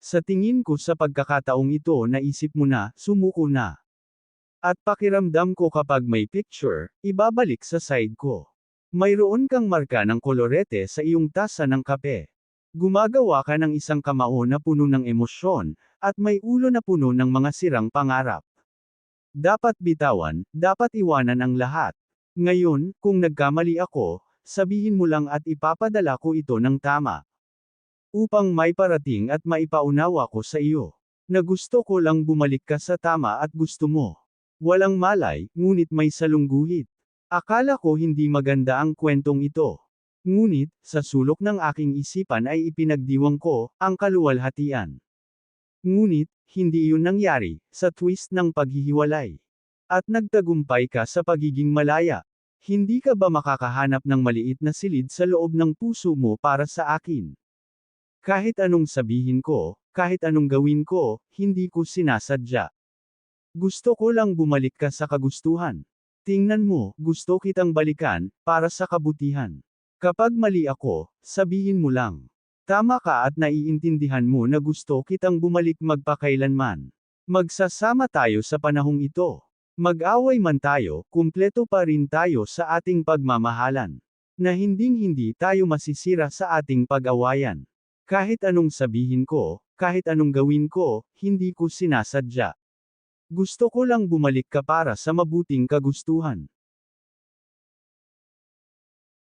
Sa tingin ko sa pagkakataong ito naisip mo na, sumuko na. At pakiramdam ko kapag may picture, ibabalik sa side ko. Mayroon kang marka ng kolorete sa iyong tasa ng kape. Gumagawa ka ng isang kamao na puno ng emosyon, at may ulo na puno ng mga sirang pangarap. Dapat bitawan, dapat iwanan ang lahat. Ngayon, kung nagkamali ako, sabihin mo lang at ipapadala ko ito ng tama. Upang may parating at maipaunawa ko sa iyo. Na gusto ko lang bumalik ka sa tama at gusto mo. Walang malay, ngunit may salungguhit. Akala ko hindi maganda ang kwentong ito. Ngunit, sa sulok ng aking isipan ay ipinagdiwang ko, ang kaluwalhatian. Ngunit, hindi iyon nangyari, sa twist ng paghihiwalay. At nagtagumpay ka sa pagiging malaya. Hindi ka ba makakahanap ng maliit na silid sa loob ng puso mo para sa akin? Kahit anong sabihin ko, kahit anong gawin ko, hindi ko sinasadya. Gusto ko lang bumalik ka sa kagustuhan. Tingnan mo, gusto kitang balikan, para sa kabutihan. Kapag mali ako, sabihin mo lang. Tama ka at naiintindihan mo na gusto kitang bumalik magpakailanman. Magsasama tayo sa panahong ito. Mag-away man tayo, kumpleto pa rin tayo sa ating pagmamahalan. Na hinding-hindi tayo masisira sa ating pag-awayan. Kahit anong sabihin ko, kahit anong gawin ko, hindi ko sinasadya. Gusto ko lang bumalik ka para sa mabuting kagustuhan.